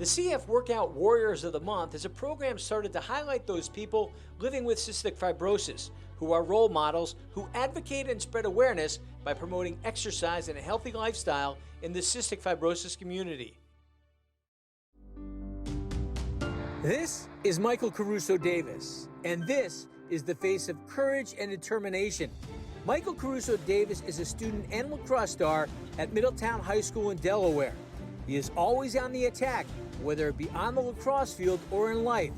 The CF Workout Warriors of the Month is a program started to highlight those people living with cystic fibrosis, who are role models who advocate and spread awareness by promoting exercise and a healthy lifestyle in the cystic fibrosis community. This is Michael Caruso Davis, and this is the face of courage and determination. Michael Caruso Davis is a student and lacrosse star at Middletown High School in Delaware. He is always on the attack, whether it be on the lacrosse field or in life,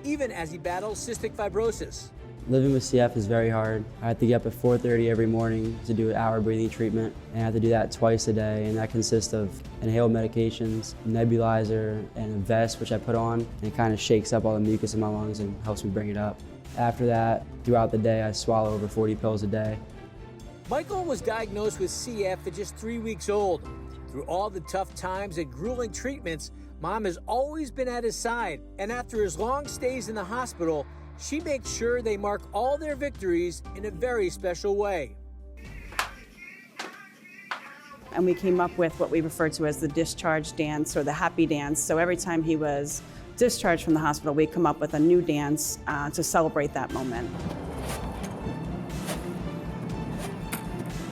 even as he battles cystic fibrosis. Living with CF is very hard. I have to get up at 4:30 every morning to do an hour breathing treatment, and I have to do that twice a day, and that consists of inhaled medications, nebulizer, and a vest which I put on, and it kind of shakes up all the mucus in my lungs and helps me bring it up. After that, throughout the day, I swallow over 40 pills a day. Michael was diagnosed with CF at just 3 weeks old. Through all the tough times and grueling treatments, Mom has always been at his side, and after his long stays in the hospital, she makes sure they mark all their victories in a very special way. And we came up with what we refer to as the discharge dance or the happy dance. So every time he was discharged from the hospital, we come up with a new dance to celebrate that moment.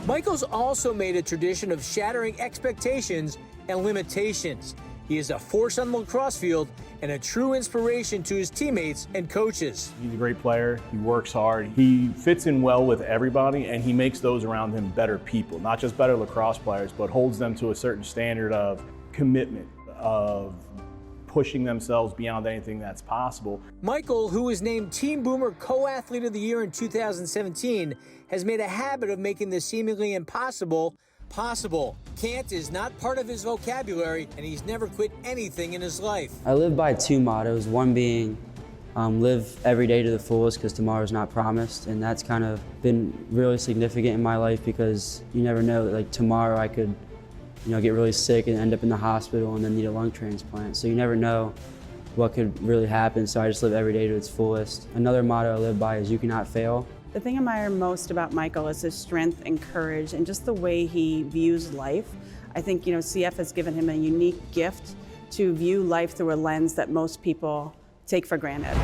Michael's also made a tradition of shattering expectations and limitations. He is a force on the lacrosse field and a true inspiration to his teammates and coaches. He's a great player, he works hard, he fits in well with everybody, and he makes those around him better people, not just better lacrosse players, but holds them to a certain standard of commitment, of pushing themselves beyond anything that's possible. Michael, who was named Team Boomer Co-Athlete of the Year in 2017, has made a habit of making the seemingly impossible possible. Can't is not part of his vocabulary, and he's never quit anything in his life. I live by two mottos, one being live every day to the fullest because tomorrow's not promised, and that's kind of been really significant in my life because you never know, like tomorrow I could get really sick and end up in the hospital and then need a lung transplant. So you never know what could really happen, so I just live every day to its fullest. Another motto I live by is you cannot fail. The thing I admire most about Michael is his strength and courage and just the way he views life. I think, CF has given him a unique gift to view life through a lens that most people take for granted.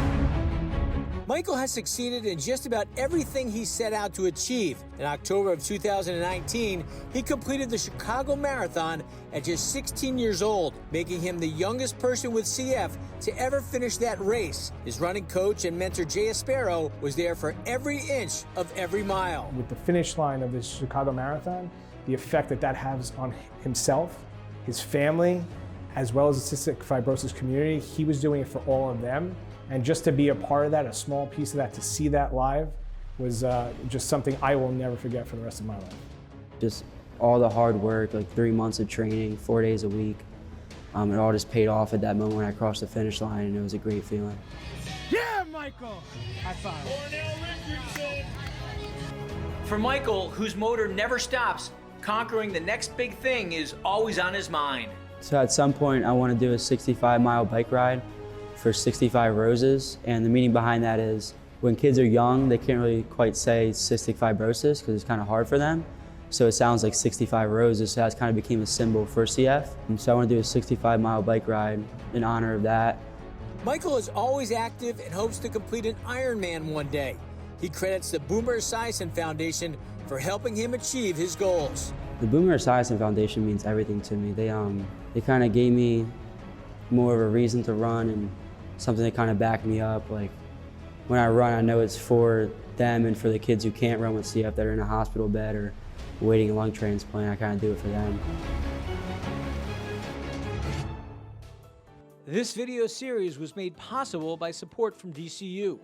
Michael has succeeded in just about everything he set out to achieve. In October of 2019, he completed the Chicago Marathon at just 16 years old, making him the youngest person with CF to ever finish that race. His running coach and mentor, Jay Aspero, was there for every inch of every mile. With the finish line of this Chicago Marathon, the effect that has on himself, his family, as well as the cystic fibrosis community, he was doing it for all of them. And just to be a part of that, a small piece of that, to see that live, was just something I will never forget for the rest of my life. Just all the hard work, like 3 months of training, 4 days a week, it all just paid off at that moment when I crossed the finish line, and it was a great feeling. Yeah, Michael! High five. For Michael, whose motor never stops, conquering the next big thing is always on his mind. So at some point, I want to do a 65-mile bike ride for 65 roses, and the meaning behind that is when kids are young, they can't really quite say cystic fibrosis because it's kind of hard for them. So it sounds like 65 roses, so that kind of became a symbol for CF. And so I want to do a 65-mile bike ride in honor of that. Michael is always active and hopes to complete an Ironman one day. He credits the Boomer Esiason Foundation for helping him achieve his goals. The Boomer Esiason Foundation means everything to me. They kind of gave me more of a reason to run and something that kind of backed me up. Like when I run, I know it's for them and for the kids who can't run with CF that are in a hospital bed or waiting a lung transplant. I kind of do it for them. This video series was made possible by support from DCU.